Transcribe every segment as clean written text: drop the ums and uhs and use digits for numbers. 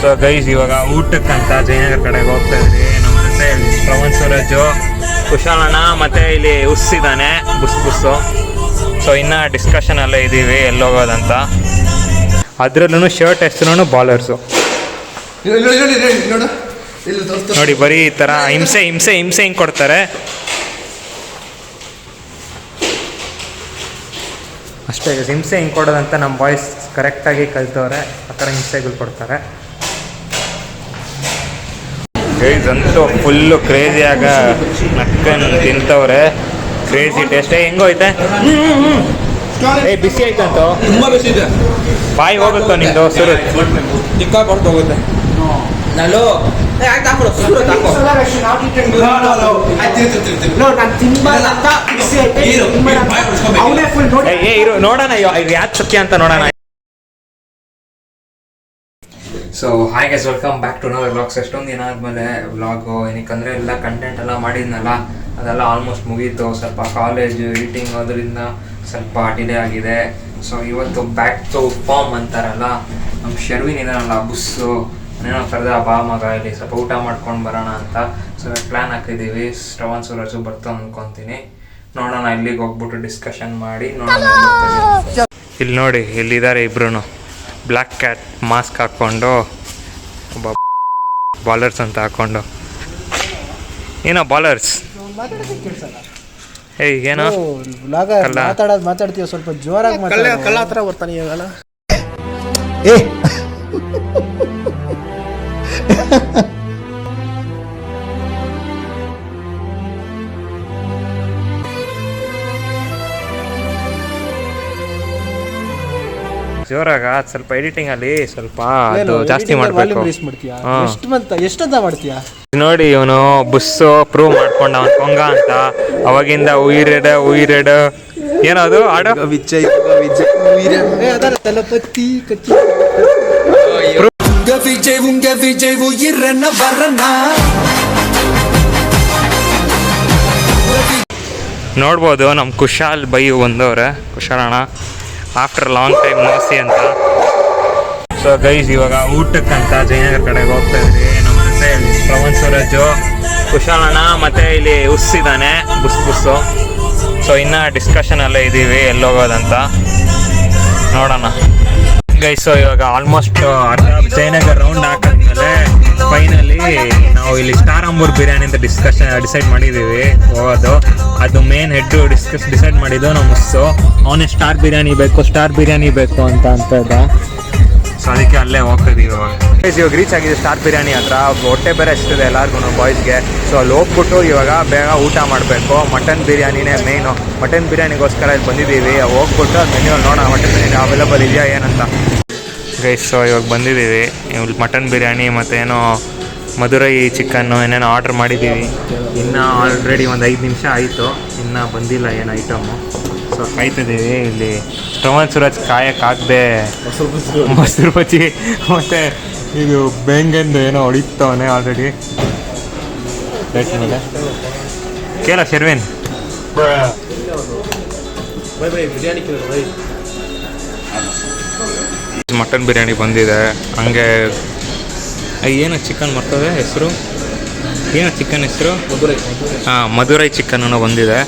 So guys ಇವಾಗ ಊಟಕ್ಕಂತ ಜಯನಗರ ಕಡೆಗೆ ಹೋಗ್ತಾ ಇದ್ರಿ. ನಮ್ಮ ಜೊತೆ ಶ್ರವಣ್ ಸೂರಜು, ಕುಶಾಲಣ್ಣ ಮತ್ತೆ ಇಲ್ಲಿ ಉಸ್ಸಿದ್ದಾನೆ ಬುಸ್ಸು. ಸೊ ಇನ್ನು ಡಿಸ್ಕಷನ್ ಎಲ್ಲ ಇದ್ದೀವಿ ಎಲ್ಲೋಗೋದಂತ. ಅದರಲ್ಲೂ ಶರ್ಟ್ ಹೆಸರು ಬಾಲರ್ಸು ನೋಡಿ. ಬರೀ ಈ ಥರ ಹಿಂಸೆ ಹಿಂಗೆ ಕೊಡ್ತಾರೆ ಅಷ್ಟೇ. ಹಿಂಸೆ ಹಿಂಗೆ ಕೊಡೋದಂತ ನಮ್ಮ ಬಾಯ್ಸ್ ಕರೆಕ್ಟಾಗಿ ಕಲ್ತವ್ರೆ. ಆ ಥರ ಹಿಂಸೆಗಳು ಕೊಡ್ತಾರೆ. ಗೈಸಂತೂ ಫುಲ್ಲು ಕ್ರೇಜಿಯಾಗ ನಕ್ಕನ್ ತಿಂತವ್ರೆ. Crazy taste. ಹೆಂಗೋಯ್ತೆ? ಬಿಸಿ ಆಯ್ತಂತ. ತುಂಬ ಬಿಸಿ ಇದೆ. ಬಾಯಿ ಹೋಗುತ್ತೋ ನಿಂದು ಸುರು ಚಿಕ್ಕ ಕೊಡ್ತು ಹೋಗುತ್ತೆ. ನೋಡೋಣ ಯಾಕೆ ಸತ್ಯ ಅಂತ ನೋಡೋಣ. So hi guys, welcome back to ನವರ್ ವ್ಲಾಗ್ಸ್. ಎಷ್ಟೊಂದು ದಿನ ಆದಮೇಲೆ ವ್ಲಾಗು ಏನಕ್ಕಂದರೆ ಎಲ್ಲ ಕಂಟೆಂಟ್ ಎಲ್ಲ ಮಾಡಿದ್ನಲ್ಲ, ಅದೆಲ್ಲ ಆಲ್ಮೋಸ್ಟ್ ಮುಗೀತು. ಸ್ವಲ್ಪ ಕಾಲೇಜು ಎಡಿಟಿಂಗ್ ಅದರಿಂದ ಸ್ವಲ್ಪ ಡಿಲೇ ಆಗಿದೆ. ಸೊ ಇವತ್ತು ಬ್ಯಾಕ್ ಟು ಫಾರ್ಮ್ ಅಂತಾರಲ್ಲ, ನಮ್ಮ ಶರ್ವಿನ್ ಇದಾನಲ್ಲ ಬುಸ್ಸು, ಏನೋ ಕರೆದ ಬಾ ಮಗ ಇಲ್ಲಿ ಸ್ವಲ್ಪ ಊಟ ಮಾಡ್ಕೊಂಡು ಬರೋಣ ಅಂತ. ಸೊ ಪ್ಲ್ಯಾನ್ ಹಾಕಿದ್ದೀವಿ. ಶ್ರವಣ್ ಸೂರಜು ಬರ್ತಾವೆ ಅಂದ್ಕೊತೀನಿ. ನೋಡೋಣ, ಇಲ್ಲಿಗೆ ಹೋಗ್ಬಿಟ್ಟು ಡಿಸ್ಕಷನ್ ಮಾಡಿ ನೋಡೋಣ. ಇಲ್ಲಿ ನೋಡಿ, ಇಲ್ಲಿದ್ದಾರೆ ಇಬ್ರು. ಬ್ಲ್ಯಾಕ್ ಕ್ಯಾಟ್ ಮಾಸ್ಕ್ ಹಾಕ್ಕೊಂಡು, ಒಬ್ಬ ಬಾಲರ್ಸ್ ಅಂತ ಹಾಕ್ಕೊಂಡು. ಏನೋ ಬಾಲರ್ಸ್ ಏಯ್ ಏನೋ ಮಾತಾಡ್ತೀವಿ ಸ್ವಲ್ಪ ಜೋರಾಗಿ ಕಳ್ಳ ಹತ್ರ ಬರ್ತಾನೆ ಇವಾಗಲ್ಲ. ಜೋರಾಗ ಸ್ವಲ್ಪ ಎಡಿಟಿಂಗ್ ಅಲ್ಲಿ ಸ್ವಲ್ಪ ಅದು ಜಾಸ್ತಿ ಮಾಡಬೇಕು. ಎಷ್ಟಂತ ಮಾಡ್ತೀಯಾ ನೋಡಿ, ಇವನು ಬುಸ್ಸು ಪ್ರೂವ್ ಮಾಡ್ಕೊಂಡ ಅವನ್ ಕೊಂಗ ಅಂತ. ಅವಾಗಿಂದ ಉಯಿರೆಡ್ ಏನದು ಆಡೋ ವಿಜಯ್ ನೋಡ್ಬೋದು. ನಮ್ಮ ಕುಶಾಲ್ ಬೈ ಬಂದವ್ರೆ, ಕುಶಾಲಣ್ಣ ಆಫ್ಟರ್ ಲಾಂಗ್ ಟೈಮ್ ನೋಸಿ ಅಂತ. ಸೊ ಗೈಸ್ ಇವಾಗ ಊಟಕ್ಕಂತ ಜಯನಗರ ಕಡೆಗೆ ಹೋಗ್ತಾ ಇದ್ರಿ. ನಮ್ಮ ಜೊತೆ ಶ್ರವಣ್ ಸೂರಜು, ಕುಶಾಲಣ್ಣ ಮತ್ತೆ ಇಲ್ಲಿ ಉಸ್ಸಿದ್ದಾನೆ ಬುಸ್ಸು. ಸೊ ಇನ್ನು ಡಿಸ್ಕಷನ್ ಎಲ್ಲ ಇದ್ದೀವಿ ಎಲ್ಲೋಗೋದಂತ ನೋಡೋಣ ಗೈಸ್. ಸೊ ಇವಾಗ ಆಲ್ಮೋಸ್ಟ್ ಅರ್ಧ ಜಯನಗರ ರೌಂಡ್ ಹಾಕಿದ್ಮೇಲೆ ಫೈನಲಿ ನಾವು ಇಲ್ಲಿ ಸ್ಟಾರ್ ಅಂಬೂರ್ ಬಿರಿಯಾನಿ ಅಂತ ಡಿಸೈಡ್ ಮಾಡಿದ್ದೀವಿ ಹೋಗೋದು. ಅದು ಮೇನ್ ಹೆಡ್ ಡಿಸೈಡ್ ಮಾಡಿದ್ದು ನಮ್ಮ ಮುಸ್ಸು. ಅವನೇ ಸ್ಟಾರ್ ಬಿರಿಯಾನಿ ಬೇಕು ಅಂತ ಇದ್ದ. ಸೊ ಅದಕ್ಕೆ ಅಲ್ಲೇ ಹೋಗ್ತಿದ್ದೀವಿ ಇವಾಗ ರೀಚ್ ಆಗಿದೆ ಸ್ಟಾರ್ ಬಿರಿಯಾನಿ ಹತ್ರ. ಹೊಟ್ಟೆ ಬೇರೆ ಎಷ್ಟಿದೆ ಎಲ್ಲರಿಗೂ ಬಾಯ್ಸ್ಗೆ. ಸೊ ಅಲ್ಲಿ ಹೋಗ್ಬಿಟ್ಟು ಇವಾಗ ಬೇಗ ಊಟ ಮಾಡಬೇಕು. ಮಟನ್ ಬಿರಿಯಾನಿನೇ ಮೇಯ್ನು. ಮಟನ್ ಬಿರಿಯಾನಿಗೋಸ್ಕರ ಇಲ್ಲಿ ಬಂದಿದ್ದೀವಿ. ಹೋಗ್ಬಿಟ್ಟು ಅದು ಮೆನ್ಯೂ ನೋಡೋಣ ಮಟನ್ ಬಿರಿಯಾನಿ ಅವೈಲೇಬಲ್ ಇದೆಯಾ ಏನಂತ ಗೈಸ್. ಸೊ ಇವಾಗ ಬಂದಿದ್ದೀವಿ. ಇಲ್ಲಿ ಮಟನ್ ಬಿರಿಯಾನಿ ಮತ್ತು ಏನೋ ಮಧುರೈ ಚಿಕನ್ನು ಏನೇನೋ ಆರ್ಡ್ರ್ ಮಾಡಿದ್ದೀವಿ. ಇನ್ನು ಆಲ್ರೆಡಿ ಒಂದು 5 ನಿಮಿಷ ಆಯಿತು, ಇನ್ನೂ ಬಂದಿಲ್ಲ ಏನು ಐಟಮು. ಸೊ ಕಾಯ್ತಿದ್ದೀವಿ. ಇಲ್ಲಿ ಶ್ರವಣ್ ಸೂರಜ್ ಕಾಯಕ್ಕಾಗದೆ ಮೊಸರು ಬಜ್ಜಿ ಮತ್ತು ಇದು ಬೆಂಗಂದು ಏನೋ ಹೊಡಿತವನೆ ಆಲ್ರೆಡಿ ಪ್ಲೇಟ್ ಮೇಲೆ. ಕೇಳ ಶರ್ವಿನ್ ಮಟನ್ ಬಿರಿಯಾನಿ ಬಂದಿದೆ. ಹಂಗೆ ಏನು ಚಿಕನ್ ಮರ್ತದೆ ಹೆಸರು, ಏನು ಚಿಕನ್ ಹೆಸರು? ಮಧುರೈ ಚಿಕನ್ನು ಬಂದಿದೆ.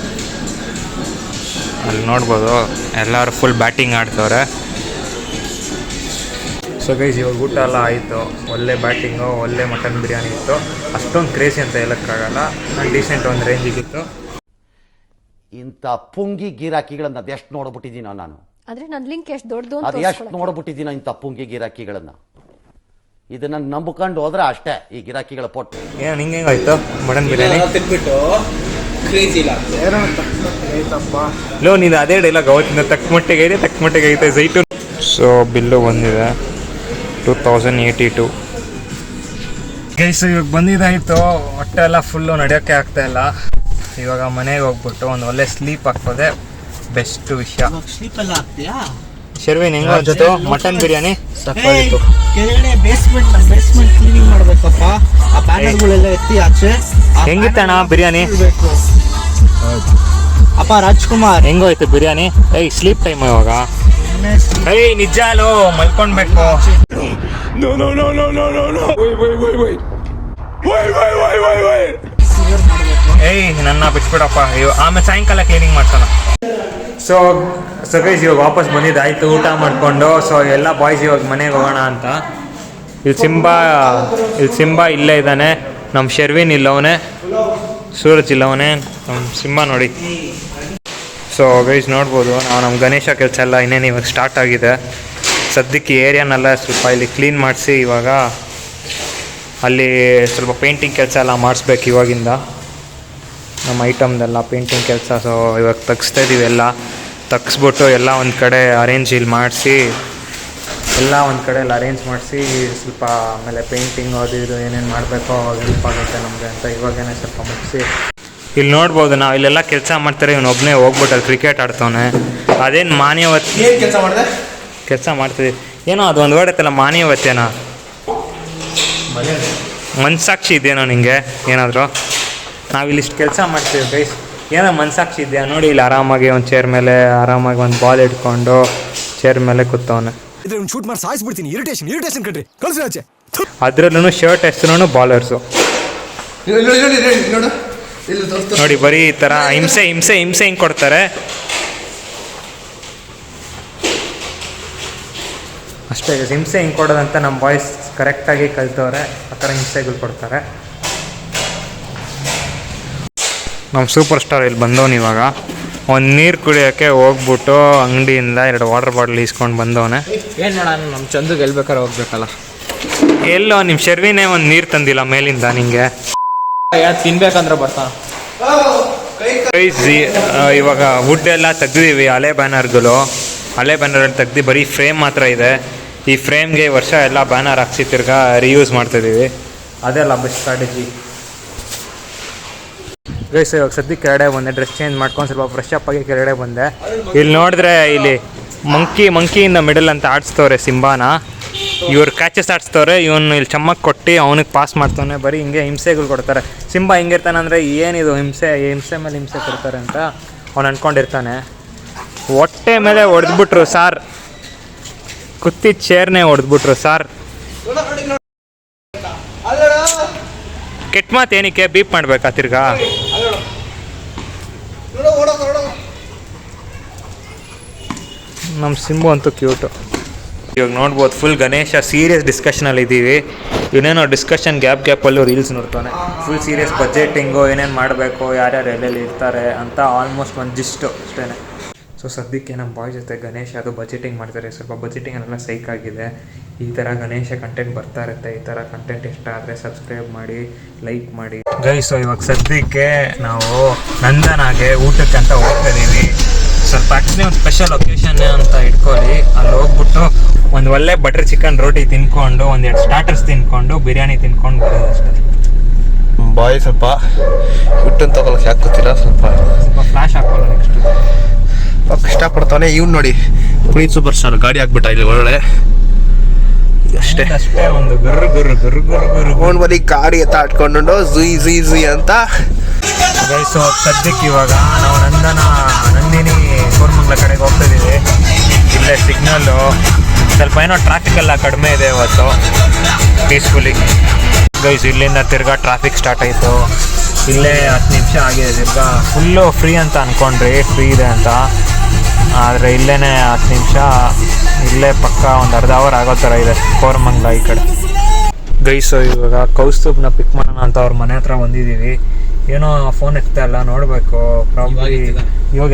ಅಲ್ಲಿ ನೋಡ್ಬೋದು ಎಲ್ಲರೂ ಫುಲ್ ಬ್ಯಾಟಿಂಗ್ ಆಡ್ತವ್ರೆ. ಸೊ ಗೈಸ್ ಇವಾಗ ಊಟ ಎಲ್ಲ ಆಯಿತು. ಒಳ್ಳೆ ಬ್ಯಾಟಿಂಗು, ಒಳ್ಳೆ ಮಟನ್ ಬಿರಿಯಾನಿ ಇತ್ತು. ಅಷ್ಟೊಂದು ಕ್ರೇಜಿ ಅಂತ ಹೇಳೋಕ್ಕಾಗಲ್ಲ, ಡೀಸೆಂಟ್ ಒಂದು ರೇಂಜಿಗಿತ್ತು. ಇಂಥ ಪುಂಗಿ ಗಿರಾಕಿಗಳನ್ನ ಅದೆಷ್ಟು ನೋಡ್ಬಿಟ್ಟಿದ್ದೀನೋ ನಾನು. ಆದರೆ ನನ್ನ ಲಿಂಕ್ ಎಷ್ಟು ದೊಡ್ಡದು ಅದು ಎಷ್ಟು ನೋಡ್ಬಿಟ್ಟಿದ್ದೀನೋ ಇಂಥ ಪುಂಗಿ ಗಿರಾಕಿಗಳನ್ನ. ಇದನ್ನ ನಂಬ್ಕೊಂಡು ಹೋದ್ರೆ ಅಷ್ಟೇ ಈ ಗಿರಾಕಿಗಳ ಪೊಟ್ಟು. ಏನು ಹಿಂಗೆ ಹೆಂಗಾಯ್ತು ಮಟನ್ ಬಿರಿಯಾನಿ ತಿನ್ಬಿಟ್ಟು ಕ್ರೇಜಿ ಇಲ್ಲ ಲೋ. ನೀನು ಅದೇ ಡೈಲಾಗ್ ಅವತ್ತಿಂದ ತಕ್ಕ ಮಟ್ಟಿಗೆ ಐತೆ ಜೈಟು. ಸೊ ಬಿಲ್ಲು ಬಂದಿದೆ 2082 ಗೈಸ್. ಇವಾಗ ಬಂದಿದ್ದಾಯಿತು. ಹೊಟ್ಟೆ ಎಲ್ಲ ಫುಲ್ಲು ನಡೆಯೋಕ್ಕೆ ಆಗ್ತಾಯಿಲ್ಲ. ಇವಾಗ ಮನೆಗೆ ಹೋಗ್ಬಿಟ್ಟು ಒಂದು ಒಳ್ಳೆ ಸ್ಲೀಪ್ ಹಾಕೋದೆ ಬೆಸ್ಟ್ ವಿಷಯ. ಶರ್ವಿನ್ ಹೆಂಗ ಜೊತೆ ಮಟನ್ ಬಿರಿಯಾನಿ ಸಾಕಾಗಿತ್ತು. ಬೇಸ್ಮೆಂಟ್ ಕ್ಲೀನಿಂಗ್ ಮಾಡ್ಬೇಕಪ್ಪ. ಆ ಬ್ಯಾನರ್ಗಳೆಲ್ಲ ಎತ್ತಿ ಆಚೆ. ಹೆಂಗಿತ್ತಣ್ಣ ಬಿರಿಯಾನಿ? ಅಪ್ಪ ರಾಜ್ಕುಮಾರ್ ಹೆಂಗೋಯ್ತು ಬಿರಿಯಾನಿ? ಸ್ಲೀಪ್ ಟೈಮ್ ಇವಾಗ. ನಿಜ ಅಲ್ಲೋ, ಮಲ್ಕೊಳ್ಬೇಕು. ಏಯ್ ನನ್ನ ಬಿಟ್ಬಿಡಪ್ಪ ಆಮೇಲೆ ಸಾಯಂಕಾಲ ಕ್ಲೀನಿಂಗ್ ಮಾಡ್ಸೋಣ. ಸೊ ಗೈಸ್ ಇವಾಗ ವಾಪಸ್ ಬಂದಿದ್ದಾಯ್ತು ಊಟ ಮಾಡಿಕೊಂಡು. ಸೊ ಎಲ್ಲ ಬಾಯ್ಸ್ ಇವಾಗ ಮನೆಗೆ ಹೋಗೋಣ ಅಂತ. ಇಲ್ಲಿ ಸಿಂಬಾ ಇಲ್ಲೇ ಇದ್ದಾನೆ, ನಮ್ಮ ಶರ್ವಿನ್ ಇಲ್ಲವನೇ, ಸೂರಜ್ ಇಲ್ಲವನೇ, ನಮ್ಮ ಸಿಂಬಾ ನೋಡಿ. ಸೊ ಗೈಸ್ ನೋಡ್ಬೋದು ನಾವು ನಮ್ಮ ಗಣೇಶ ಕೆಲಸ ಎಲ್ಲ ಇನ್ನೇನು ಇವಾಗ ಸ್ಟಾರ್ಟ್ ಆಗಿದೆ. ಸದ್ಯಕ್ಕೆ ಏರಿಯಾನೆಲ್ಲ ಸ್ವಲ್ಪ ಇಲ್ಲಿ ಕ್ಲೀನ್ ಮಾಡಿಸಿ ಇವಾಗ ಅಲ್ಲಿ ಸ್ವಲ್ಪ ಪೇಂಟಿಂಗ್ ಕೆಲಸ ಎಲ್ಲ ಮಾಡಿಸ್ಬೇಕು ಇವಾಗಿಂದ, ನಮ್ಮ ಐಟಮ್ದೆಲ್ಲ ಪೇಂಟಿಂಗ್ ಕೆಲಸ. ಸೊ ಇವಾಗ ತೆಗಿಸ್ತಾ ಇದ್ದೀವಿ, ಎಲ್ಲ ತೆಗಿಸ್ಬಿಟ್ಟು ಎಲ್ಲ ಒಂದು ಕಡೆ ಅರೇಂಜ್ ಇಲ್ಲಿ ಮಾಡಿಸಿ, ಎಲ್ಲ ಒಂದು ಕಡೆಯಲ್ಲಿ ಅರೇಂಜ್ ಮಾಡಿಸಿ ಸ್ವಲ್ಪ ಆಮೇಲೆ ಪೇಂಟಿಂಗ್ ಅದು ಇದು ಏನೇನು ಮಾಡಬೇಕೋ ಹೆಲ್ಪ್ ಆಗುತ್ತೆ ನಮಗೆ ಅಂತ ಇವಾಗೇನೆ ಸ್ವಲ್ಪ ಮುಗಿಸಿ. ಇಲ್ಲಿ ನೋಡ್ಬೋದು ನಾವು ಇಲ್ಲೆಲ್ಲ ಕೆಲಸ ಮಾಡ್ತಾರೆ, ಇವನೊಬ್ಬನೇ ಹೋಗ್ಬಿಟ್ಟು ಅಲ್ಲಿ ಕ್ರಿಕೆಟ್ ಆಡ್ತವನೆ. ಅದೇನು ಮಾನ್ಯವತ್ ಏನು ಕೆಲಸ ಮಾಡಿದೆ? ಕೆಲಸ ಮಾಡ್ತೀವಿ ಏನೋ ಅದು ಒಂದು ವರ್ಡ್ ಐತಲ್ಲ ಮಾನ್ಯವತ್ತೇನೋ, ಮನಸ್ಸಾಕ್ಷಿ ಇದೆಯೇನೋ ನಿಂಗೆ ಏನಾದರೂ? ನಾವಿಲ್ಲಿ ಇಷ್ಟು ಕೆಲಸ ಮಾಡ್ತೀವಿ ಗೈಸ್, ಏನೋ ಮನಸ್ಸಾಕ್ಷಿ ಇದೆಯಾ ನೋಡಿ. ಇಲ್ಲಿ ಆರಾಮಾಗಿ ಒಂದು ಚೇರ್ ಮೇಲೆ ಆರಾಮಾಗಿ ಒಂದು ಬಾಲ್ ಇಟ್ಕೊಂಡು ಚೇರ್ ಮೇಲೆ ಕೂತವನೆ. ಶೂಟ್ ಮಾಡಿ ಸಾಯಿಸ್ಬಿಡ್ತೀನಿ. ಇರಿಟೇಷನ್ ಕಣ್ರಿ, ಕಳ್ಸಿ ಆಚೆ. ಅದ್ರಲ್ಲೂ ಶರ್ಟ್ ಹೆಸರು ಬಾಲರ್ಸು ನೋಡು ನೋಡಿ, ಬರೀ ಈ ಥರ ಹಿಂಸೆ ಹಿಂಗೆ ಕೊಡ್ತಾರೆ ಅಷ್ಟೇ. ಹಿಂಸೆ ಹಿಂಗೆ ಕೊಡೋದಂತ ನಮ್ಮ ಬಾಯ್ಸ್ ಕರೆಕ್ಟಾಗಿ ಕಲ್ತವ್ರೆ, ಆ ಥರ ಹಿಂಸೆಗಳು ಕೊಡ್ತಾರೆ. ನಮ್ಮ ಸೂಪರ್ ಸ್ಟಾರ್ ಇಲ್ಲಿ ಬಂದವನು ಇವಾಗ. ಒಂದು ನೀರು ಕುಡಿಯೋಕ್ಕೆ ಹೋಗ್ಬಿಟ್ಟು ಅಂಗಡಿಯಿಂದ 2 ವಾಟರ್ ಬಾಟ್ಲ್ ಇಸ್ಕೊಂಡು ಬಂದವನೆ. ಏನು ಮಾಡೋಣ, ನಮ್ಮ ಚಂದು ಗೆಲ್ಬೇಕಾರೆ ಹೋಗ್ಬೇಕಲ್ಲ. ಎಲ್ಲೋ ನಿಮ್ಮ ಶರ್ವಿನೇ ಒಂದು ನೀರು ತಂದಿಲ್ಲ ಮೇಲಿಂದ ನಿಂಗೆ. ಯಾರು ತಿನ್ಬೇಕಂದ್ರೆ ಬರ್ತಾನೆ. ಇವಾಗ ವುಡ್ ಎಲ್ಲ ತೆಗ್ದಿದ್ದೀವಿ, ಹಳೆ ಬ್ಯಾನರ್ಗಳು. ಹಳೆ ಬ್ಯಾನರಲ್ಲಿ ತೆಗ್ದು ಬರೀ ಫ್ರೇಮ್ ಮಾತ್ರ ಇದೆ. ಈ ಫ್ರೇಮ್ಗೆ ವರ್ಷ ಎಲ್ಲ ಬ್ಯಾನರ್ ಹಾಕ್ಸಿ ತಿರ್ಗಾ ರಿಯೂಸ್ ಮಾಡ್ತಾಯಿದ್ದೀವಿ. ಅದೆಲ್ಲ ಬೆಸ್ಟ್ ಸ್ಟ್ರಾಟಜಿ ಗೈಸ್. ಇವಾಗ ಸದ್ಯಕ್ಕೆ ಕೆಳಗಡೆ ಬಂದೆ, ಡ್ರೆಸ್ ಚೇಂಜ್ ಮಾಡ್ಕೊಂಡು ಸ್ವಲ್ಪ ಫ್ರೆಶ್ ಅಪ್ ಆಗಿ ಕೆಳಗಡೆ ಬಂದೆ. ಇಲ್ಲಿ ನೋಡಿದ್ರೆ ಇಲ್ಲಿ ಮಂಕಿಯಿಂದ ಮಿಡಲ್ ಅಂತ ಆಡಿಸ್ತವ್ರೆ ಸಿಂಬಾನ. ಇವ್ರು ಕ್ಯಾಚಸ್ ಆಡಿಸ್ತವ್ರೆ, ಇವನು ಇಲ್ಲಿ ಚಮ್ಮಕ್ ಕೊಟ್ಟು ಅವನಿಗೆ ಪಾಸ್ ಮಾಡ್ತಾನೆ. ಬರೀ ಹಿಂಗೆ ಹಿಂಸೆಗಳು ಕೊಡ್ತಾರೆ. ಸಿಂಬಾ ಹಿಂಗಿರ್ತಾನೆ ಅಂದರೆ ಏನಿದು ಹಿಂಸೆ ಮೇಲೆ ಹಿಂಸೆ ಕೊಡ್ತಾರೆ ಅಂತ ಅವ್ನು ಅಂದ್ಕೊಂಡಿರ್ತಾನೆ. ಹೊಟ್ಟೆ ಮೇಲೆ ಹೊಡೆದ್ಬಿಟ್ರು ಸಾರ್, ಕುತ್ತಿದ ಚೇರ್ನೇ ಹೊಡೆದ್ಬಿಟ್ರು ಸಾರ್. ಕೆಟ್ಟ ಮಾತು ಏನಕ್ಕೆ ಬೀಪ್ ಮಾಡ್ಬೇಕಾ ತಿರ್ಗಾ? ನಮ್ಮ ಸಿಂಬು ಅಂತೂ ಕ್ಯೂಟು. ಇವಾಗ ನೋಡ್ಬೋದು ಫುಲ್ ಗಣೇಶ ಸೀರಿಯಸ್ ಡಿಸ್ಕಷನಲ್ಲಿ ಇದ್ದೀವಿ. ಇವನೇನೋ ಡಿಸ್ಕಷನ್ ಗ್ಯಾಪಲ್ಲೂ ರೀಲ್ಸ್ ನೋಡ್ತಾನೆ. ಫುಲ್ ಸೀರಿಯಸ್ ಬಜೆಟಿಂಗು, ಏನೇನು ಮಾಡಬೇಕು, ಯಾರ್ಯಾರು ಎಲ್ಲೆಲ್ಲಿ ಇರ್ತಾರೆ ಅಂತ ಆಲ್ಮೋಸ್ಟ್ ಒಂದು ಜಿಸ್ಟು ಅಷ್ಟೇ. ಸೊ ಸದ್ಯಕ್ಕೆ ನಮ್ಮ ಬಾಯ್ ಜೊತೆ ಗಣೇಶ ಅದು ಬಜೆಟಿಂಗ್ ಮಾಡ್ತಾರೆ. ಸ್ವಲ್ಪ ಬಜೆಟಿಂಗಲ್ಲೆಲ್ಲ ಸೈಕ್ ಆಗಿದೆ. ಈ ಥರ ಗಣೇಶ ಕಂಟೆಂಟ್ ಬರ್ತಾ ಇರುತ್ತೆ. ಈ ಥರ ಕಂಟೆಂಟ್ ಇಷ್ಟ ಆದರೆ ಸಬ್ಸ್ಕ್ರೈಬ್ ಮಾಡಿ, ಲೈಕ್ ಮಾಡಿ ಗೈಸ್. ಸೊ ಇವಾಗ ಸದ್ಯಕ್ಕೆ ನಾವು ನಂದನಾಗೆ ಊಟಕ್ಕೆ ಅಂತ ಹೋಗ್ತಾ ಇದ್ದೀವಿ. ಸ್ವಲ್ಪ ಆ್ಯಕ್ಚುಲಿ ಒಂದು ಸ್ಪೆಷಲ್ ಒಕೇಶನ್ ಅಂತ ಇಟ್ಕೊಳ್ಳಿ. ಅಲ್ಲಿ ಹೋಗ್ಬಿಟ್ಟು ಒಂದು ಒಳ್ಳೆ ಬಟರ್ ಚಿಕನ್ ರೋಟಿ ತಿನ್ಕೊಂಡು, 1-2 ಸ್ಟಾರ್ಟರ್ಸ್ ತಿನ್ಕೊಂಡು, ಬಿರಿಯಾನಿ ತಿನ್ಕೊಂಡು ಬರೋದು ಅಷ್ಟೇ. ಬಾಯ್ ಸ್ವಲ್ಪ ಹುಟ್ಟನ್ನು ತಗೊಳಕ್ಕೆ ಹಾಕೋತೀರಾ? ಸ್ವಲ್ಪ ಫ್ಲಾಶ್ ಹಾಕೋಲ್ಲ ನೆಕ್ಸ್ಟ್. ಕಷ್ಟಪಡ್ತಾನೆ ಇವ್ನು ನೋಡಿ. ಪುನೀತ್ ಸೂಪರ್ ಸ್ಟಾರ್ ಗಾಡಿ ಹಾಕ್ಬಿಟ್ಟ ಇಲ್ಲಿ ಒಳ್ಳೆ ಅಷ್ಟೇ ಒಂದು ಫೋನ್ ಬರೀ ಗಾಡಿ ಎತ್ತ ಆಟ್ಕೊಂಡು ಝುಯ್ ಅಂತ. ಸೊ ಸದ್ಯಕ್ಕೆ ಇವಾಗ ನಾವು ನಂದಿನಿ ಕೋರಮಂಗಲ ಕಡೆಗೆ ಹೋಗ್ತಾ ಇದ್ದೀವಿ. ಇಲ್ಲೇ ಸಿಗ್ನಲ್ಲು ಸ್ವಲ್ಪ ಏನೋ ಟ್ರಾಫಿಕ್ ಎಲ್ಲ ಕಡಿಮೆ ಇದೆ ಇವತ್ತು, ಪೀಸ್ಫುಲಿ. ಗೈಸ್ ಇಲ್ಲಿಂದ ತಿರ್ಗಾ ಟ್ರಾಫಿಕ್ ಸ್ಟಾರ್ಟ್ ಆಯಿತು. ಇಲ್ಲೇ 10 ನಿಮಿಷ ಆಗಿದೆ. ತಿರ್ಗಾ ಫುಲ್ಲು ಫ್ರೀ ಅಂತ ಅಂದ್ಕೊಂಡ್ರಿ, ಫ್ರೀ ಇದೆ ಅಂತ. ಆದರೆ ಇಲ್ಲೇ 10 ನಿಮಿಷ, ಇಲ್ಲೇ ಪಕ್ಕ ಒಂದು ಅರ್ಧ ಅವರ್ ಆಗೋ ಥರ ಇದೆ ಕೋರಮಂಗಲ ಈ ಕಡೆ. ಗೈಸು ಇವಾಗ ಕೌಸ್ತುಬ್ನ ಪಿಕ್ ಮಾಡೋಣ ಅಂತ ಅವ್ರ ಮನೆ ಹತ್ರ ಬಂದಿದ್ದೀವಿ. ಏನೋ ಫೋನ್ ಎತ್ತಾ ಇಲ್ಲ, ನೋಡಬೇಕು. ಪ್ರಾಬ್ಲಿ ಇವಾಗ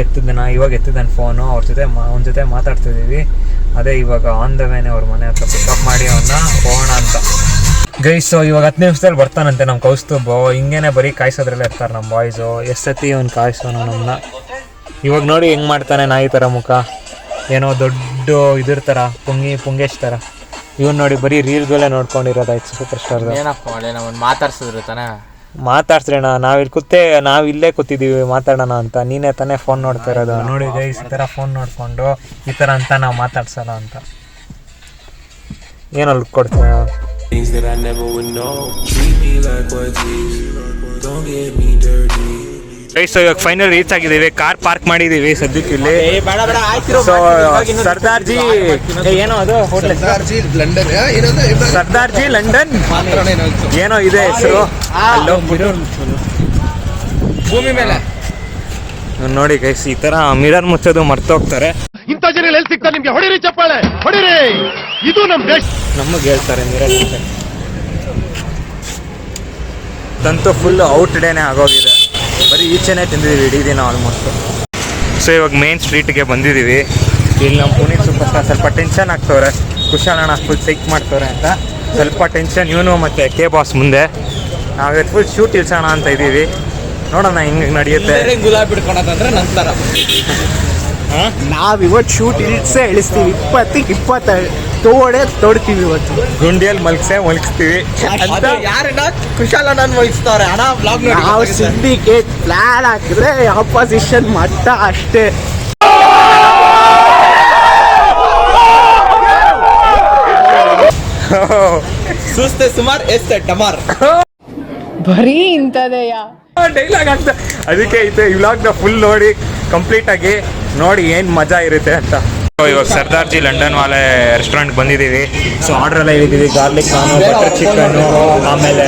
ಎತ್ತಿದ್ದಾನೆ ಫೋನು. ಅವನ ಜೊತೆ ಮಾತಾಡ್ತಿದ್ದೀವಿ. ಅದೇ ಇವಾಗ ಆನ್ ದ ವೇನೆ ಅವ್ರ ಮನೆ ಹತ್ರ ಪಿಕಪ್ ಮಾಡಿ ಅವನ್ನ ಹೋಗೋಣ ಅಂತ. ಗೈಸು ಇವಾಗ 10 ನಿಮಿಷದಲ್ಲಿ ಬರ್ತಾನಂತೆ ನಮ್ಮ ಕೌಸ್ತುಬು. ಹಿಂಗೇನೆ ಬರೀ ಕಾಯಿಸೋದ್ರಲ್ಲೇ ಇರ್ತಾರೆ ನಮ್ಮ ಬಾಯ್ಸು. ಎಷ್ಟೊತ್ತಿ ಅವ್ನು ಕಾಯಿಸೋನು ನಮ್ಮನ್ನ. ಇವಾಗ ನೋಡಿ ಹೆಂಗೆ ಮಾಡ್ತಾನೆ ನಾಯಿ ಥರ ಮುಖ, ಏನೋ ದೊಡ್ಡ ಇದ್ರ ಥರ, ಪುಂಗೇಶ್ ಥರ. ಇವನು ನೋಡಿ ಬರೀ ರೀಲ್ಗಳೇ ನೋಡ್ಕೊಂಡಿರೋದಾಯ್ತು ಸೂಪರ್ ಸ್ಟಾರ್. ಏನಪ್ಪ ಮಾಡಿ ನಾವು ಮಾತಾಡ್ಸಿದ್ರು ತಾನೆ, ಮಾತಾಡ್ಸ್ರೇಣ. ನಾವು ಇಲ್ಲೇ ಕೂತಿದ್ದೀವಿ ಮಾತಾಡೋಣ ಅಂತ. ನೀನೇ ತಾನೇ ಫೋನ್ ನೋಡ್ತಾ ಇರೋದು. ನೋಡಿ ಗೈಸ್ ಈ ಥರ ಫೋನ್ ನೋಡಿಕೊಂಡು ಈ ಥರ ಅಂತ ನಾವು ಮಾತಾಡ್ಸಲ್ಲ ಅಂತ ಏನೋ ಲುಕ್ ಕೊಡ್ತೀವಿ. Things that I never would know. Treat me like what these. Don't get me dirty. So ಇವಾಗ ಫೈನಲ್ ರೀಚ್ ಆಗಿದ್ದೀವಿ, ಕಾರ್ ಪಾರ್ಕ್ ಮಾಡಿದ್ದೀವಿ ಸದ್ಯಕ್ಕೆ ಇಲ್ಲಿ. ಸೊ ಸರ್ದಾರ್ಜಿ ಏನೋ ಅದು ಹೋಟ್ಲ್ ಸರ್ದಾರ್ಜಿ ಲಂಡನ್ ಏನೋ ಇದೆ ಹೆಸರು. ಭೂಮಿ ಮೇಲೆ ನೋಡಿ ಗೈಸ್, ಈ ತರ ಮಿರರ್ ಮುಚ್ಚೋದು ಮರ್ತೋಗ್ತಾರೆ. ಇಂಥ ಜನ ಎಲ್ಲಿ ಸಿಗ್ತಾರೆ ನಿಮ್ಗೆ? ಹೊಡಿರಿ ಚಪ್ಪಾಳೆ ಹೊಡಿರಿ, ಇದು ನಮ್ ದೇಶ. ನಮಗೆ ಹೇಳ್ತಾರೆ ಮಿರರ್ ಅಂತೂ ಫುಲ್ ಔಟ್ ಡೇನೇ ಆಗೋಗಿದೆ. ಬರೀ ಈಚೆನೇ ತಿಂದಿದ್ದೀವಿ ಇಡೀ ದಿನ ಆಲ್ಮೋಸ್ಟ್. ಸೊ ಇವಾಗ ಮೇನ್ ಸ್ಟ್ರೀಟ್ಗೆ ಬಂದಿದ್ದೀವಿ. ಇಲ್ಲಿ ನಮ್ಮ ಪುನೀತ್ ಸೂಪರ್ ಸ್ಟಾರ್ ಸ್ವಲ್ಪ ಟೆನ್ಷನ್ ಆಗ್ತವ್ರೆ, ಕುಶಾಲಣ್ಣ ಫುಲ್ ಸೈಕ್ ಮಾಡ್ತವ್ರೆ ಅಂತ ಸ್ವಲ್ಪ ಟೆನ್ಷನ್ ಇವನು ಮತ್ತು ಕೆ ಬಾಸ್ ಮುಂದೆ. ನಾವು ಫುಲ್ ಶೂಟ್ ಇಳ್ಸೋಣ ಅಂತ ಇದ್ದೀವಿ, ನೋಡೋಣ ಹಿಂಗೆ ನಡೆಯುತ್ತೆ. ಗುಲಾಬಿ ಬಿಡ್ಕೊಳತ್ತಂದ್ರೆ ನಂತರ ನಾವಿವತ್ತು ಶೂಟ್ ಇಳಿಸ್ತೀವಿ. 20 ತೋಡ್ತೀವಿ ಇವತ್ತು. ಗುಂಡಿಯಲ್ಲಿ ಮಲಗಿಸ್ತೀವಿ ಅಂತ ಯಾರನ್ನ ಕುಶಾಲಣ್ಣ ವಹಿಸ್ತಾರೆ ಹಣ ಬ್ಲಾಗ್ ನಾವು ಸಿಂಡಿಕೇಟ್ ಪ್ಲಾನ್ ಹಾಕಿದ್ರೆ ಆಪೋಸಿಷನ್ ಮಟ್ಟ ಅಷ್ಟೇ. ಸುಸ್ತೆ ಸುಮಾರು ಎಷ್ಟೇ ಟಮಾರ್ ಬರೀ ಇಂಥದೆಯಾ ಡೈಲಾಗ್ ಆಗ್ತ. ಅದಕ್ಕೆ ಐತೆ ಈ ವ್ಲಾಗ್ನ ಫುಲ್ ನೋಡಿ ಕಂಪ್ಲೀಟ್ ಆಗಿ ನೋಡಿ ಏನು ಮಜಾ ಇರುತ್ತೆ ಅಂತ. ಇವಾಗ ಸರ್ದಾರ್ಜಿ ಲಂಡನ್ ವಾಲೆ ರೆಸ್ಟೋರೆಂಟ್ ಬಂದಿದ್ದೀವಿ. ಸೊ ಆರ್ಡರ್ ಎಲ್ಲ ಹೇಳಿದ್ದೀವಿ, ಗಾರ್ಲಿಕ್ ನಾನು, ಬಟರ್ ಚಿಕನ್ನು, ಆಮೇಲೆ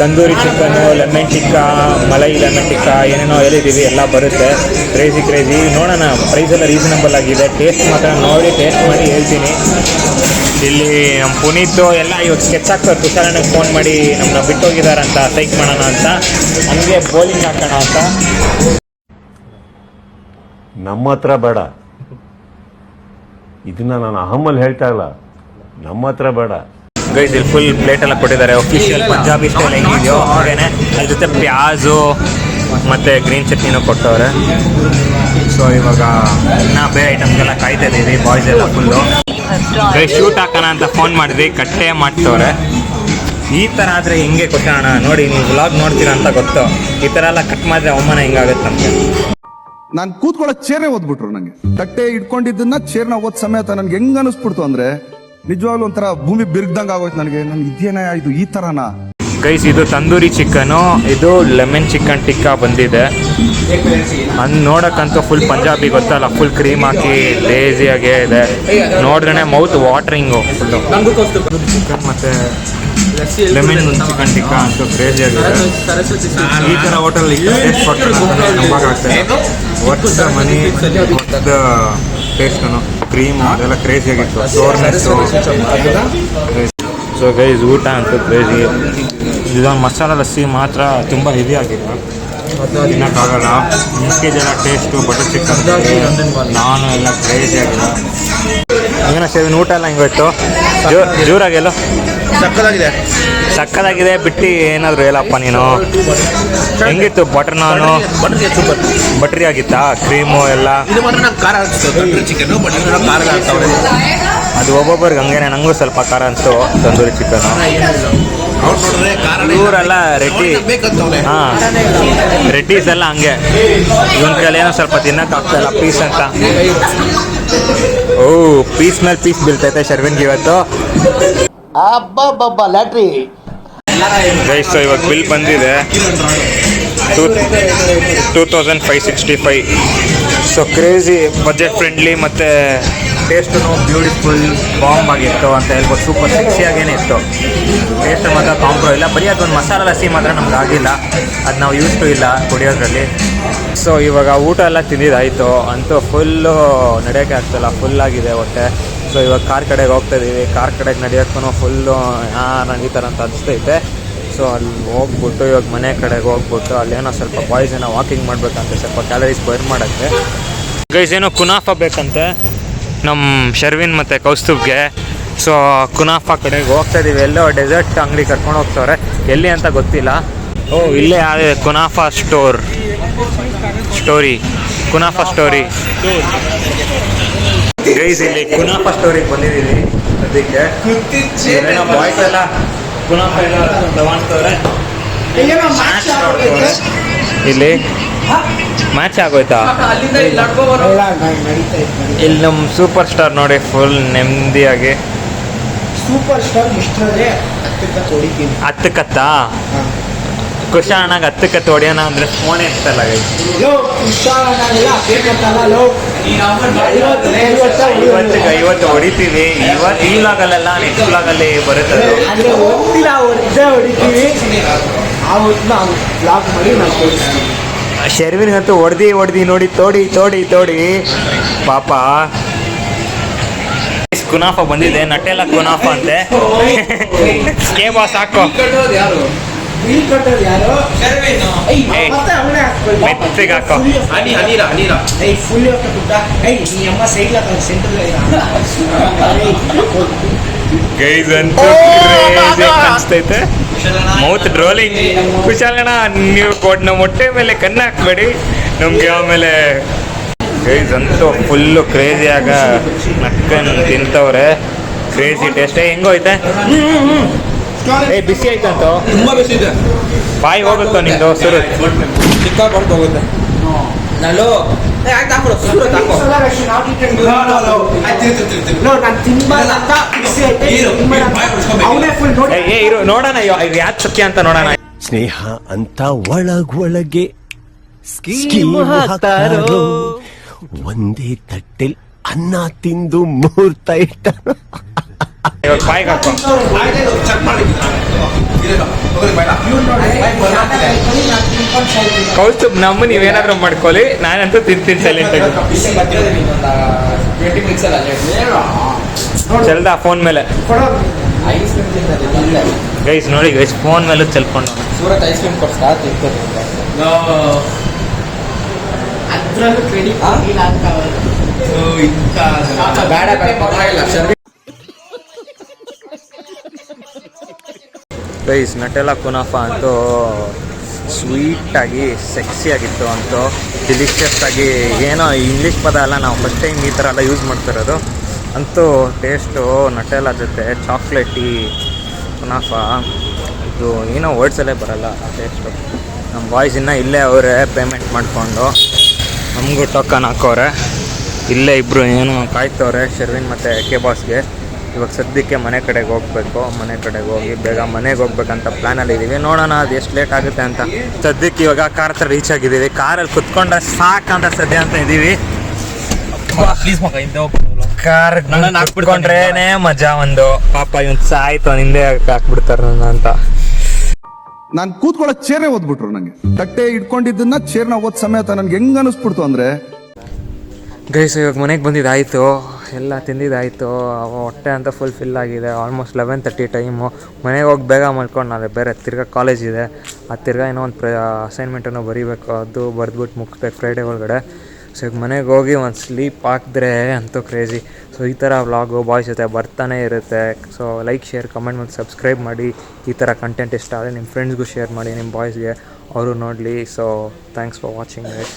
tandoori chicken, lemon tikka, malai lemon tikka ಏನೇನೋ ಹೇಳಿದ್ದೀವಿ. ಎಲ್ಲ ಬರುತ್ತೆ. ಕ್ರೇಜಿ ನೋಡೋಣ. ಪ್ರೈಸ್ ಎಲ್ಲ ರೀಸನಬಲ್ ಆಗಿದೆ. ಟೇಸ್ಟ್ ಮಾತ್ರ ನೋಡಿ ಟೇಸ್ಟ್ ಮಾಡಿ ಹೇಳ್ತೀನಿ. ಇಲ್ಲಿ ನಮ್ಮ ಪುನೀತು ಎಲ್ಲ ಇವಾಗ ಸ್ಕೆಚ್ ಹಾಕ್ತಾರೆ. ಕುಶಾಲಣ್ಣಗೆ ಫೋನ್ ಮಾಡಿ ನಮ್ಮನ್ನ ಬಿಟ್ಟೋಗಿದಾರಂತ, ಸೈಕ್ ಮಾಡೋಣ ಅಂತ, ನಮಗೆ ಬೌಲಿಂಗ್ ಹಾಕೋಣ ಅಂತ. ನಮ್ಮ ಹತ್ರ ಬೇಡ, ಇದನ್ನ ನಾನು ಅಹಮಲ್ಲಿ ಹೇಳ್ತಾ ಇಲ್ಲ, ನಮ್ಮ ಹತ್ರ ಬೇಡ. ಗೈಸ್ ಇಲ್ಲಿ ಫುಲ್ ಪ್ಲೇಟ್ ಎಲ್ಲ ಕೊಟ್ಟಿದ್ದಾರೆ, ಅಫಿಷಿಯಲ್ ಪಂಜಾಬಿ ಸ್ಟೈಲ್ ಹೆಂಗಿದೆಯೋ ಹಾಗೇನೆ. ಅದ್ರ ಜೊತೆ ಪ್ಯಾಜು ಮತ್ತು ಗ್ರೀನ್ ಚಟ್ನಿನೂ ಕೊಟ್ಟವ್ರೆ. ಸೊ ಇವಾಗ ಇನ್ನೂ ಬೇರೆ ಐಟಮ್ಗೆಲ್ಲ ಕಾಯ್ತಾ ಇದ್ದೀವಿ. ಬಾಯ್ಸ್ ಎಲ್ಲ ಫುಲ್ಲು ಗೈಸ್ ಶೂಟ್ ಹಾಕೋಣ ಅಂತ ಫೋನ್ ಮಾಡಿದ್ವಿ, ಕಟ್ಟೆ ಮಾಡ್ತವ್ರೆ. ಈ ಥರ ಆದರೆ ಹಿಂಗೆ ಕೊಟ್ಟೋಣ ನೋಡಿ, ನೀವು ವ್ಲಾಗ್ ನೋಡ್ತೀರಾ ಅಂತ ಗೊತ್ತು. ಈ ಥರ ಎಲ್ಲ ಕಟ್ ಮಾಡಿದ್ರೆ ಅವಮಾನ ಹಿಂಗಾಗುತ್ತೆ ನಮಗೆ. ನಾನು ಕೂತ್ಕೊಳ್ಳೋ ಚೇರ್ನೇ ಓದ್ಬಿಟ್ರು. ನಂಗೆ ತಟ್ಟೆ ಇಟ್ಕೊಂಡಿದ್ದನ್ನ ಚೇರ್ನ ಓದ್ ಸಮೇತ ನನ್ಗೆ ಹೆಂಗ್ ಅನಿಸ್ಬಿಡ್ತು ಅಂದ್ರೆ ನಿಜವಾಗ್ಲೂ ಒಂಥರ ಭೂಮಿ ಬಿರ್ಗ್ದಂಗ ಆಗೋಯ್ತು ನನಗೆ. ನನ್ ಇದೇನೇ ಇದು ಈ ತರನಾ? ಗೈಸ್ ಇದು ತಂದೂರಿ ಚಿಕನು, ಇದು ಲೆಮನ್ ಚಿಕನ್ ಟಿಕ್ಕಾ ಬಂದಿದೆ. ಅದು ನೋಡೋಕ್ಕಂತೂ ಫುಲ್ ಪಂಜಾಬಿ ಗೊತ್ತಲ್ಲ, ಫುಲ್ ಕ್ರೀಮ್ ಹಾಕಿ ಲೇಸಿಯಾಗೇ ಇದೆ. ನೋಡಿದ್ರೆ ಮೌತ್ ವಾಟ್ರಿಂಗು ಫುಲ್ಲು. ಚಿಕನ್ ಮತ್ತು ಲೆಮನ್ ಚಿಕನ್ ಟಿಕ್ಕಾ ಅಂತೂ ಕ್ರೇಜಿಯಾಗಿದೆ. ಈ ಥರ ಹೋಟೆಲ್ ಟೇಸ್ಟ್ ಕೊಡ್ತಾರೆ ನಂಬಾಗುತ್ತೆ. ವರ್ತ್ ಮನಿ ವರ್ತ್ ಟೇಸ್ಟು, ಕ್ರೀಮು ಅದೆಲ್ಲ ಕ್ರೇಜಿಯಾಗಿತ್ತು. ಸೋರ್ನೆಸ್ಸು. ಸೊ ಗೈಸ್ ಊಟ ಅಂತೂ ಕ್ರೇಜಿ. ಇದೊಂದು ಮಸಾಲ ಲಸ್ಸಿ ಮಾತ್ರ ತುಂಬ ಹೆವಿ ಆಗಿದೆ, ತಿನ್ನೋಕ್ಕಾಗಲ್ಲ. ಮಿಕ್ಕಿದ ಎಲ್ಲ ಟೇಸ್ಟು ಬಟರ್ ಚಿಕನ್ ನಾನು ಎಲ್ಲ ಕ್ರೇಜಿ ಆಗಿದೆ. ಏನೋ ಸೇವಿನ ಊಟ ಎಲ್ಲ ಹಿಂಗೋಯ್ತು ಜೋರಾಗೆಲ್ಲ ಸಕ್ಕದಾಗಿದೆ. ಬಿಟ್ಟು ಏನಾದರೂ ಹೇಳಪ್ಪ ನೀನು. ಹೆಂಗಿತ್ತು ಬಟರ್ ನಾನು? ಬಟ್ರಿ ಆಗಿತ್ತಾ? ಕ್ರೀಮು ಎಲ್ಲ ಅದು ಒಬ್ಬೊಬ್ಬರಿಗೆ ಹಂಗೇನೆ. ನನಗೂ ಸ್ವಲ್ಪ ಖಾರ ಅನಿಸ್ತು ತಂದೂರಿ ಚಿಕನು. ಇವರೆಲ್ಲ ರೆಡ್ಡಿ, ಹಾಂ ರೆಡ್ಡೀಸ್ ಎಲ್ಲ ಹಂಗೆ. ಇವನ್ ಕೈಲಿ ಏನೋ ಸ್ವಲ್ಪ ತಿನ್ನೋಕ್ಕಾಗ್ತಾಯಿಲ್ಲ ಪೀಸ್ ಅಂತ. ಓ ಪೀಸ್ ಮೇಲೆ ಪೀಸ್ ಬೀಳ್ತೈತೆ ಶರ್ವಿನ್ಗೆ ಇವತ್ತು. ಲ್ಯಾಟ್ರಿ ಗೈಸ್ ಸೊ ಇವಾಗ ಬಿಲ್ ಬಂದಿದೆ 2565. ಸೊ ಕ್ರೇಜಿ ಬಜೆಟ್ ಫ್ರೆಂಡ್ಲಿ ಮತ್ತು ಟೇಸ್ಟು ಬ್ಯೂಟಿಫುಲ್ ಬಾಂಬ್ ಆಗಿತ್ತು ಅಂತ ಹೇಳ್ಬೋದು. ಸೂಪರ್ ಸಿಕ್ಸಿಯಾಗೇನೆ ಇತ್ತು. ಟೇಸ್ಟ್ ಮಾತ್ರ ಕಾಂಪ್ರೋ ಇಲ್ಲ. ಬರೀ ಅದೊಂದು ಮಸಾಲ ಲಸ್ಸಿ ಮಾತ್ರ ನಮ್ಗೆ ಆಗಿಲ್ಲ, ಅದು ನಾವು ಯೂಸ್ಟು ಇಲ್ಲ ಕುಡಿಯೋದ್ರಲ್ಲಿ. ಸೊ ಇವಾಗ ಊಟ ಎಲ್ಲ ತಿಂದಿದ್ದಾಯಿತು, ಅಂತೂ ಫುಲ್ಲು ನಡೆಯೋಕ್ಕೆ ಆಗ್ತಿಲ್ಲ, ಫುಲ್ಲಾಗಿದೆ ಹೊಟ್ಟೆ. ಸೊ ಇವಾಗ ಕಾರ್ ಕಡೆಗೆ ಹೋಗ್ತಾಯಿದ್ದೀವಿ. ಕಾರ್ ಕಡೆಗೆ ನಡೆಯೋಕ್ಕೂ ಫುಲ್ಲು ನಡೀತಾರೆ ಅಂತ ಅನಿಸ್ತೈತೆ. ಸೊ ಅಲ್ಲಿ ಹೋಗ್ಬಿಟ್ಟು ಇವಾಗ ಮನೆ ಕಡೆಗೆ ಹೋಗ್ಬಿಟ್ಟು ಅಲ್ಲೇನೋ ಸ್ವಲ್ಪ ಬಾಯ್ಸ್ ಏನೋ ವಾಕಿಂಗ್ ಮಾಡಬೇಕಂತೆ, ಸ್ವಲ್ಪ ಕ್ಯಾಲರೀಸ್ ಬರ್ನ್ ಮಾಡೋಕ್ಕೆ. ಗೈಸ್ ಏನೋ ಕುನಾಫ ಬೇಕಂತೆ ನಮ್ಮ ಶರ್ವಿನ್ ಮತ್ತು ಕೌಸ್ತುಬ್ಗೆ. ಸೊ ಕುನಾಫ ಕಡೆಗೆ ಹೋಗ್ತಾಯಿದ್ದೀವಿ. ಎಲ್ಲೋ ಡೆಸರ್ಟ್ ಅಂಗಡಿ ಕರ್ಕೊಂಡು ಹೋಗ್ತವ್ರೆ, ಎಲ್ಲಿ ಅಂತ ಗೊತ್ತಿಲ್ಲ. ಓ ಇಲ್ಲೇ ಯಾವ್ದು ಕುನಾಫಾ ಸ್ಟೋರಿ ಕುನಾಫಾ ಸ್ಟೋರಿ. ಗೈಸ್ ಇಲ್ಲಿ ಕುನಾಫಾ ಸ್ಟೋರಿಗೆ ಬಂದಿದ್ದೀವಿ ಅದಕ್ಕೆ. ಬಾಯ್ಸ್ ಎಲ್ಲ ಕುನಾಫಾ ಎಲ್ಲ ತಗೊಂಡ್ತವ್ರೆ. ಇಲ್ಲಿ ಮ್ಯಾಚ್ ಆಗೋಯ್ತಾ? ಇಲ್ಲಿ ನಮ್ಮ ಸೂಪರ್ ಸ್ಟಾರ್ ನೋಡಿ ಫುಲ್ ನೆಮ್ಮದಿಯಾಗಿ. ಸೂಪರ್ ಸ್ಟಾರ್ ಇಷ್ಟರಲ್ಲೇ 10 10 ಕತ್ತಾ ಕುಶಾಲಣ್ಣಗೆ 10ಕ್ಕೆ ಹೊಡೆಯೋಣ ಅಂದರೆ ಫೋನೇ ಇರ್ತಲ್ಲ ಗೈಸ್. ಲೋ ಕುಶಾಲಣ್ಣನೆಲ್ಲ ಬೇಕಂತಲ್ಲ ಲೋ 50 ಹೊಡಿತೀವಿ. ಇವತ್ತು ಈ ವ್ಲಾಗಲ್ಲೆಲ್ಲ ನೆಕ್ಸ್ಟ್ ವ್ಲಾಗಲ್ಲಿ ಬರುತ್ತೆ ಅದು. ಅಂದ್ರೆ ಒಂದಿನ ಹೊಡಿತೀವಿ ಆವತ್ತು ನಾವು ಬ್ಲಾಗ್ ಮಾಡಿ ನಾವು ತೋರಿಸ್ತೀವಿ. ಶರ್ವಿನ್ಗಂತೂ ಹೊಡೆದಿ ನೋಡಿ ತೋಡಿ ಪಾಪ. ಕುನಾಫ ಬಂದಿದೆ, ನಟೆಲ್ಲ ಕುನಾಫ ಅಂತೆ. ಕೆ ಬಾಸ್ ಹಾಕೋ ಬಿಲ್ ಕಟ್ಟೋದು ಯಾರು? ಮತ್ತೆ ಅವನೇ ಹಾಕ್ಬೇಕು. ಮೆತ್ತಿಗೆ ಹಾಕೋ. ಫುಲ್ ನೀ ಅಮ್ಮ ಸೈಡ್ಲ ಸೆಂಟ್ರಲ್ ಗೈಸ್ ಅಂತೂ ಕಾಣಿಸ್ತೈತೆ. ಮೌತ್ ಡ್ರೋಲಿಂಗ್. ಕುಶಾಲಣ್ಣ ನೀವು ನಮ್ಮ ಹೊಟ್ಟೆ ಮೇಲೆ ಕಣ್ಣು ಹಾಕ್ಬೇಡಿ ನಮ್ಗೆ. ಆಮೇಲೆ ಗೈಸ್ ಅಂತೂ ಫುಲ್ಲು ಕ್ರೇಜಿಯಾಗ ನಕ್ಕನ್ ತಿಂತವ್ರೆ. Crazy taste. ಹೆಂಗೋಯ್ತೆ? ಬಿಸಿ ಆಯ್ತಂತ. ತುಂಬಾ ಬಿಸಿ ಇದೆ. ಬಾಯಿ ಹೋಗುತ್ತೋ ನಿಂದು ಸುರು ಸಿಕ್ಕಾಕೊಂಡು ಹೋಗುತ್ತೆ. ನಾನು ಇರು ನೋಡೋಣ ಯಾಕೆ ಸತ್ಯ ಅಂತ ನೋಡೋಣ. ಸ್ನೇಹ ಅಂತ ಒಳಗೊಳಗೆ ಸ್ಕೀಮ್ ಹಾಕ್ತಾರೋ, ಒಂದೇ ತಟ್ಟೆಲ್ ಅನ್ನ ತಿಂದು ಮೂರ್ತ ಇಟ್ಟ. ಇವಾಗ ಬಾಯಿಗೆ ಹಾಕೋ. ಕೌಸ್ತುಬ್ ನಮ್ಮ ನೀವೇನಾದ್ರೂ ಮಾಡ್ಕೊಳ್ಳಿ, ನಾನಂತೂ ತಿಂತೀನಿ ಸೈಲೆಂಟ್ ಆಗಿ. ಚಲ್ದ ಫೋನ್ ಮೇಲೆ ಗೈಸ್ ನೋಡಿ ಗೈಸ್, ಫೋನ್ ಮೇಲೂ ಚಲ್ಕೊಂಡು ಸೂರತ್ ಐಸ್ ಕ್ರೀಮ್ ಕೊಡ್ಸ್ತಾ ಅದ್ರಲ್ಲೂ ಕ್ರೆಡಿಟ್ ಬೇಡ ಪರವಾಗಿಲ್ಲ. ಗೈಸ್ ನಟೆಲ್ಲ ಕುನಾಫ ಅಂತೂ ಸ್ವೀಟಾಗಿ ಸೆಕ್ಸಿಯಾಗಿತ್ತು ಅಂತೂ, ಡಿಲಿಷಿಯಸ್ ಆಗಿ. ಏನೋ ಇಂಗ್ಲೀಷ್ ಪದ ಎಲ್ಲ ನಾವು ಫಸ್ಟ್ ಟೈಮ್ ಈ ಥರ ಎಲ್ಲ ಯೂಸ್ ಮಾಡ್ತಿರೋದು. ಅಂತೂ ಟೇಸ್ಟು ನಟೆಲ್ಲ ಜೊತೆ ಚಾಕ್ಲೇಟಿ ಕುನಾಫ ಇದು ಏನೋ ವರ್ಡ್ಸಲ್ಲೇ ಬರೋಲ್ಲ ಆ ಟೇಸ್ಟು. ನಮ್ಮ ಬಾಯ್ಸ್ ಇನ್ನೂ ಇಲ್ಲೇ ಅವರೇ ಪೇಮೆಂಟ್ ಮಾಡಿಕೊಂಡು ನಮಗೂ ಟೋಕನ್ ಹಾಕೋರೆ. ಇಲ್ಲೇ ಇಬ್ಬರು ಏನೋ ಕಾಯ್ತವ್ರೆ, ಶರ್ವಿನ್ ಮತ್ತು ಕೆ ಬಾಸ್ಗೆ. ಇವಾಗ ಸದ್ಯಕ್ಕೆ ಮನೆ ಕಡೆಗೆ ಹೋಗಬೇಕು. ಮನೆ ಕಡೆಗೆ ಹೋಗಿ ಬೇಗ ಮನೆಗೆ ಹೋಗ್ಬೇಕಂತ ಪ್ಲ್ಯಾನಲ್ಲಿ ಇದ್ದೀವಿ. ನೋಡೋಣ ಅದು ಎಷ್ಟು ಲೇಟ್ ಆಗುತ್ತೆ ಅಂತ. ಸದ್ಯಕ್ಕೆ ಇವಾಗ ಕಾರ್ ಹತ್ರ ರೀಚ್ ಆಗಿದ್ದೀವಿ. ಕಾರಲ್ಲಿ ಕುತ್ಕೊಂಡ್ರೆ ಸಾಕಂತ ಸದ್ಯ ಅಂತ ಇದ್ದೀವಿ. ಕಾರ್ ಕುತ್ಕೊಂಡ್ರೇನೆ ಮಜಾ ಒಂದು. ಪಾಪ ಇವನ್ ಸಾಯ್ತು ನಿಂದೆ ಹಾಕ್ಬಿಡ್ತಾರ ಅಂತ. ನಾನು ಕೂತ್ಕೊಳ್ಳೋ ಚೇರ್ನೇ ಓದ್ಬಿಟ್ರು ನಂಗೆ. ತಟ್ಟೆ ಇಟ್ಕೊಂಡಿದ್ದನ್ನ ಚೇರ್ನ ಓದ್ ಸಮೇತ ನನ್ಗೆ ಹೆಂಗ್ ಅನಿಸ್ಬಿಡ್ತು ಅಂದ್ರೆ. ಗೈಸ್ ಇವಾಗ ಮನೆಗೆ ಬಂದಿದ್ದಾಯಿತು, ಎಲ್ಲ ತಿಂದಿದ್ದಾಯಿತು. ಹೊಟ್ಟೆ ಅಂತ ಫಿಲ್ ಆಗಿದೆ. Almost 11:30 time. ಮನೆಗೆ ಹೋಗಿ ಬೇಗ ಮಾಡ್ಕೊಂಡು ನಾಳೆ ಬೇರೆ ತಿರ್ಗಾ ಕಾಲೇಜ್ ಇದೆ. ಆ ತಿರ್ಗಾ ಏನೋ ಒಂದು ಅಸೈನ್ಮೆಂಟನ್ನು ಬರೀಬೇಕು, ಅದು ಬರೆದ್ಬಿಟ್ಟು ಮುಗಿಸ್ಬೇಕು ಫ್ರೈಡೇ ಒಳಗಡೆ. ಸೊ ಈಗ ಮನೆಗೆ ಹೋಗಿ ಒಂದು ಸ್ಲೀಪ್ ಹಾಕಿದ್ರೆ ಅಂತೂ ಕ್ರೇಜಿ. ಸೊ ಈ ಥರ ವ್ಲಾಗು ಬಾಯ್ಸ್ ಜೊತೆ ಬರ್ತಾನೆ ಇರುತ್ತೆ. ಸೊ ಲೈಕ್, ಶೇರ್, ಕಮೆಂಟ್ ಮತ್ತು ಸಬ್ಸ್ಕ್ರೈಬ್ ಮಾಡಿ. ಈ ಥರ ಕಂಟೆಂಟ್ ಇಷ್ಟ ಆದರೆ ನಿಮ್ಮ ಫ್ರೆಂಡ್ಸ್ಗೂ ಶೇರ್ ಮಾಡಿ, ನಿಮ್ಮ ಬಾಯ್ಸ್ಗೆ ಅವರು ನೋಡಲಿ. So thanks for watching guys.